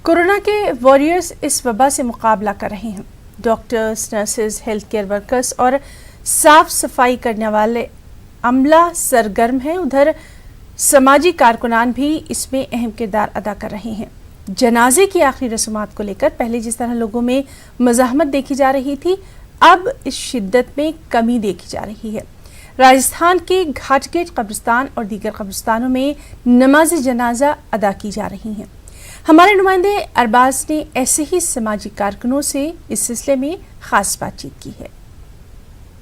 Corona के warriors इस वबा से मुकाबला कर रहे हैं। Doctors, nurses, health care workers और साफ सफाई करने वाले अमला सरगर्म है। उधर समाजी कारकुनान भी इसमें अहम किरदार अदा कर रहे हैं। जनाजे की आखिरी रस्मात को लेकर पहले जिस तरह लोगों में मज़ाहमत देखी जा रही थी, अब इस शिद्दत में कमी देखी जा रही है। राजस्थान के घाटगेट कब्रिस्तान और दीगर कब्रिस्तानों में नमाज जनाजा अदा की जा रही हैं। हमारे नुमाइंदे अरबाज ने ऐसे ही समाजी कारकुनों से इस सिलसिले में खास बातचीत की है।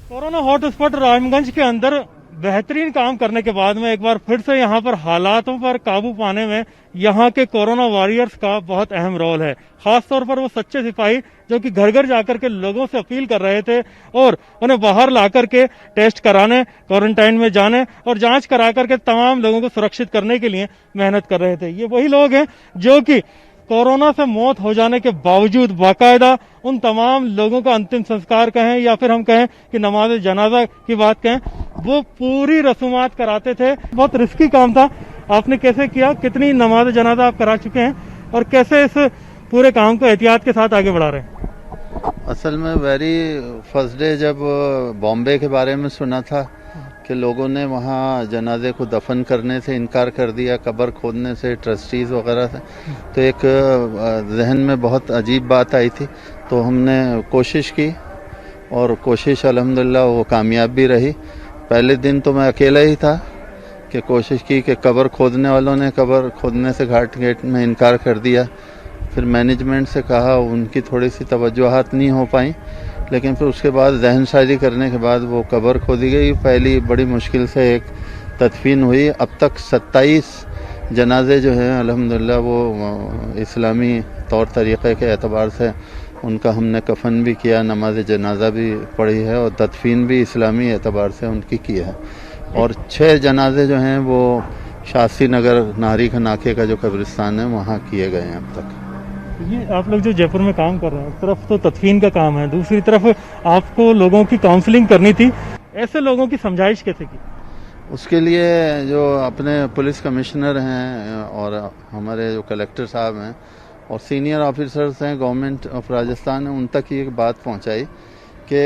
कोरोना हॉटस्पॉट रामगंज के अंदर बेहतरीन काम करने के बाद में एक बार फिर से यहाँ पर हालातों पर काबू पाने में यहाँ के कोरोना वॉरियर्स का बहुत अहम रोल है। खास तौर पर वो सच्चे सिपाही जो कि घर घर जाकर के लोगों से अपील कर रहे थे और उन्हें बाहर ला करके टेस्ट कराने, क्वारंटाइन में जाने और जांच करा करके तमाम लोगों को सुरक्षित करने के लिए मेहनत कर रहे थे। ये वही लोग हैं जो कि कोरोना से मौत हो जाने के बावजूद बाकायदा उन तमाम लोगों का अंतिम संस्कार कहें या फिर हम कहें कि नमाज जनाजा की बात कहें, वो पूरी रसूमात कराते थे। बहुत रिस्की काम था। आपने कैसे किया, कितनी नमाज जनाजा आप करा चुके हैं और कैसे इस पूरे काम को एहतियात के साथ आगे बढ़ा रहे हैं? असल में वेरी फर्स्ट डे जब बॉम्बे के बारे में सुना था कि लोगों ने वहाँ जनाजे को दफन करने से इनकार कर दिया, कब्र खोदने से, ट्रस्टीज़ वगैरह से, तो एक जहन में बहुत अजीब बात आई थी। तो हमने कोशिश की और कोशिश अल्हम्दुलिल्लाह वो कामयाब भी रही। पहले दिन तो मैं अकेला ही था कि कोशिश की कि कब्र खोदने वालों ने कब्र खोदने से घाट गेट में इनकार कर दिया। फिर मैनेजमेंट से कहा, उनकी थोड़ी सी तवज्जुहात नहीं हो पाई, लेकिन फिर उसके बाद जहन साजी करने के बाद वो कब्र खोदी गई। पहली बड़ी मुश्किल से एक तदफीन हुई। अब तक 27 जनाजे जो हैं अल्हम्दुलिल्लाह वो इस्लामी तौर तरीक़े के एतबार से उनका हमने कफन भी किया, नमाज जनाजा भी पढ़ी है और तदफीन भी इस्लामी एतबार से उनकी की है। और 6 जनाजे जो हैं वो शास्त्री नगर नाहरी का नाके का जो कब्रिस्तान है वहाँ किए गए हैं अब तक। ये आप लोग जो जयपुर में काम कर रहे हैं, एक तरफ तो तदफीन का काम है, दूसरी तरफ आपको लोगों की काउंसलिंग करनी थी। ऐसे लोगों की समझाइश कैसे की? उसके लिए जो अपने पुलिस कमिश्नर हैं और हमारे जो कलेक्टर साहब हैं और सीनियर ऑफिसर्स हैं गवर्नमेंट ऑफ राजस्थान, उन तक ये बात पहुंचाई कि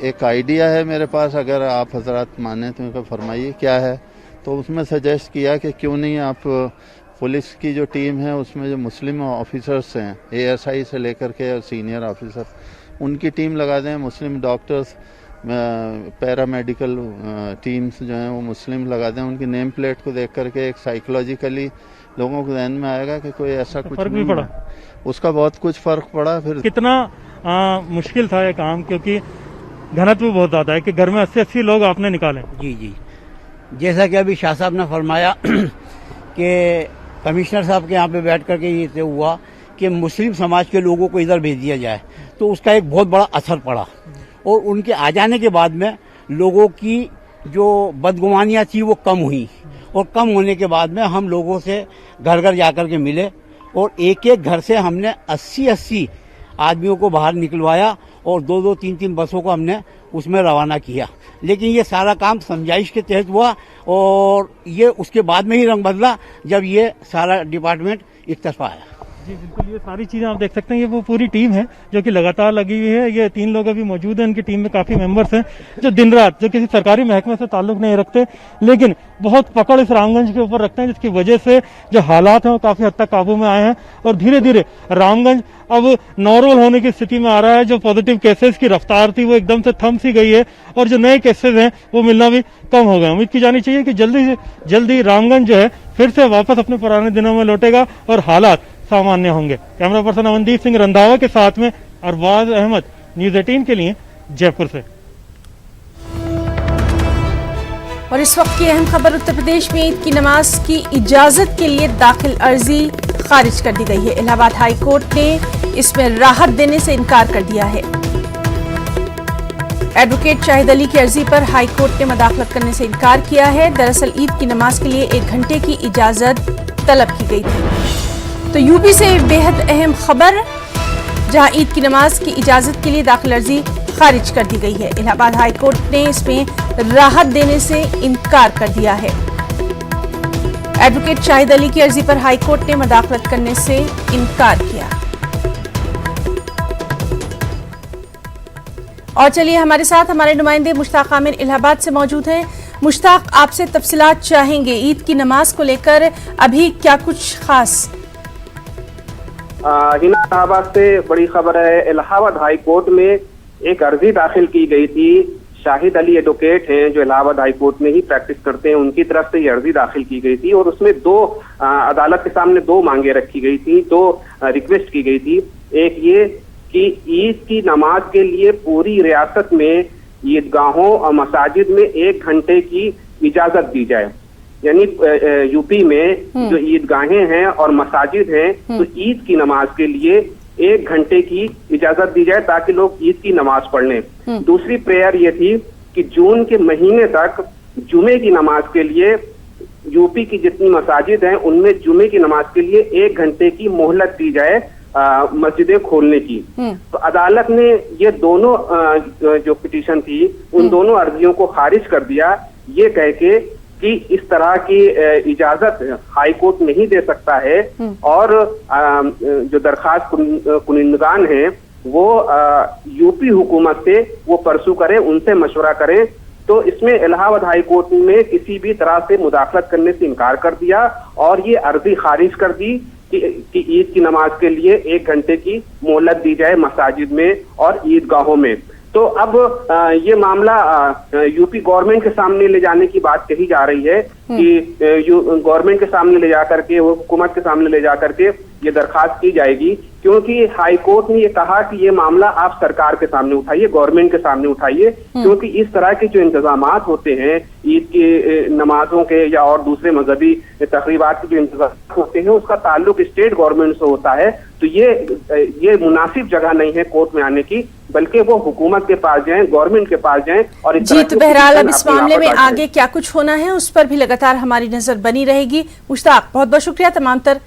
एक आइडिया है मेरे पास, अगर आप हजरात माने तो फरमाइए क्या है। तो उसमें सजेस्ट किया कि क्यों नहीं आप पुलिस की जो टीम है उसमें जो मुस्लिम ऑफिसर्स हैं, ASI से लेकर के सीनियर ऑफिसर, उनकी टीम लगा दें। मुस्लिम डॉक्टर्स, पैरामेडिकल टीम्स जो हैं वो मुस्लिम लगा दें। उनकी नेम प्लेट को देख करके एक साइकोलॉजिकली लोगों को ध्यान में आएगा कि कोई ऐसा कुछ फर्क भी पड़ा। उसका बहुत कुछ फर्क पड़ा। फिर कितना मुश्किल था ये काम, क्योंकि घनत्व बहुत ज्यादा है कि घर में 80-80 लोग आपने निकाले। जी, जैसा कि अभी शाह साहब ने फरमाया कि कमिश्नर साहब के यहाँ पे बैठ करके ये तय हुआ कि मुस्लिम समाज के लोगों को इधर भेज दिया जाए, तो उसका एक बहुत बड़ा असर पड़ा। और उनके आ जाने के बाद में लोगों की जो बदगुमानियाँ थी वो कम हुई, और कम होने के बाद में हम लोगों से घर घर जाकर के मिले और एक एक घर से हमने 80-80 आदमियों को बाहर निकलवाया और 2-2, 3-3 बसों को हमने उसमें रवाना किया। लेकिन ये सारा काम समझाइश के तहत हुआ और ये उसके बाद में ही रंग बदला जब ये सारा डिपार्टमेंट एक तरफा आया। जी बिल्कुल, ये सारी चीजें आप देख सकते हैं। ये वो पूरी टीम है जो कि लगातार लगी हुई है। ये 3 लोग अभी मौजूद हैं, इनकी टीम में काफी मेंबर्स हैं जो दिन रात, जो किसी सरकारी महकमे से ताल्लुक नहीं रखते, लेकिन बहुत पकड़ इस रामगंज के ऊपर रखते हैं, जिसकी वजह से जो हालात हैं वो काफी हद तक काबू में आए हैं और धीरे धीरे रामगंज अब नॉर्मल होने की स्थिति में आ रहा है। जो पॉजिटिव केसेस की रफ्तार थी वो एकदम से थम सी गई है और जो नए केसेस हैं वो मिलना भी कम हो गए। उम्मीद की जानी चाहिए कि जल्दी से जल्दी रामगंज जो है फिर से वापस अपने पुराने दिनों में लौटेगा और हालात सामान्य होंगे। कैमरा पर्सन अमनदीप सिंह रंधावा के साथ में अरबाज अहमद, न्यूज़ 18 के लिए जयपुर से। और इस वक्त की अहम खबर, उत्तर प्रदेश में ईद की नमाज की इजाजत के लिए दाखिल अर्जी खारिज कर दी गई है। इलाहाबाद हाई कोर्ट ने इसमें राहत देने से इनकार कर दिया है। एडवोकेट शाहिद अली की अर्जी पर हाई कोर्ट ने मदाखलत करने से इनकार किया है। दरअसल ईद की नमाज के लिए 1 घंटे की इजाजत तलब की गई थी। तो यूपी से बेहद अहम खबर, जहां ईद की नमाज की इजाजत के लिए दाखिल अर्जी खारिज कर दी गई है। इलाहाबाद हाई कोर्ट ने इसमें राहत देने से इनकार कर दिया है। एडवोकेट शाहिद अली की अर्जी पर हाईकोर्ट ने मुदाखलत करने से इनकार किया। और चलिए हमारे साथ हमारे नुमाइंदे मुश्ताक आमिर इलाहाबाद से मौजूद हैं। मुश्ताक, आपसे तफसीलात चाहेंगे ईद की नमाज को लेकर अभी क्या कुछ खास? इलाहाबाद से बड़ी खबर है। इलाहाबाद हाई कोर्ट में एक अर्जी दाखिल की गई थी। शाहिद अली एडवोकेट हैं जो इलाहाबाद हाई कोर्ट में ही प्रैक्टिस करते हैं, उनकी तरफ से ये अर्जी दाखिल की गई थी और उसमें अदालत के सामने दो मांगे रखी गई थी, दो रिक्वेस्ट की गई थी। एक ये कि ईद की नमाज के लिए पूरी रियासत में ईदगाहों और मसाजिद में 1 घंटे की इजाजत दी जाए। यानी यूपी में जो ईदगाहें हैं और मसाजिद हैं तो ईद की नमाज के लिए 1 घंटे की इजाजत दी जाए ताकि लोग ईद की नमाज पढ़ लें। दूसरी प्रेयर ये थी कि जून के महीने तक जुमे की नमाज के लिए यूपी की जितनी मसाजिद हैं उनमें जुमे की नमाज के लिए 1 घंटे की मोहलत दी जाए मस्जिदें खोलने की। तो अदालत ने ये दोनों जो पिटीशन थी उन दोनों अर्जियों को खारिज कर दिया, ये कह के कि इस तरह की इजाजत हाई कोर्ट नहीं दे सकता है और जो दरखास्त कुनिंदगान हैं वो यूपी हुकूमत से वो परसू करें, उनसे मशवरा करें। तो इसमें इलाहाबाद हाई कोर्ट ने किसी भी तरह से मुदाखलत करने से इनकार कर दिया और ये अर्जी खारिज कर दी कि ईद की नमाज के लिए 1 घंटे की मोहलत दी जाए मसाजिद में और ईदगाहों में। तो अब ये मामला यूपी गवर्नमेंट के सामने ले जाने की बात कही जा रही है कि गवर्नमेंट के सामने ले जाकर के, हुकूमत के सामने ले जाकर के ये दरखास्त की जाएगी, क्योंकि हाई कोर्ट ने ये कहा कि ये मामला आप सरकार के सामने उठाइए, गवर्नमेंट के सामने उठाइए, क्योंकि इस तरह के जो इंतजामात होते हैं ईद की नमाजों के या और दूसरे मजहबी तकरीबात के जो इंतजाम होते हैं उसका ताल्लुक स्टेट गवर्नमेंट से होता है। तो ये मुनासिब जगह नहीं है कोर्ट में आने की, बल्कि वो हुकूमत के पास जाएं, गवर्नमेंट के पास जाएं। और जी, तो बहरहाल अब इस मामले में आगे क्या कुछ होना है उस पर भी लगातार हमारी नजर बनी रहेगी। मुश्ताक, बहुत बहुत शुक्रिया तमाम तर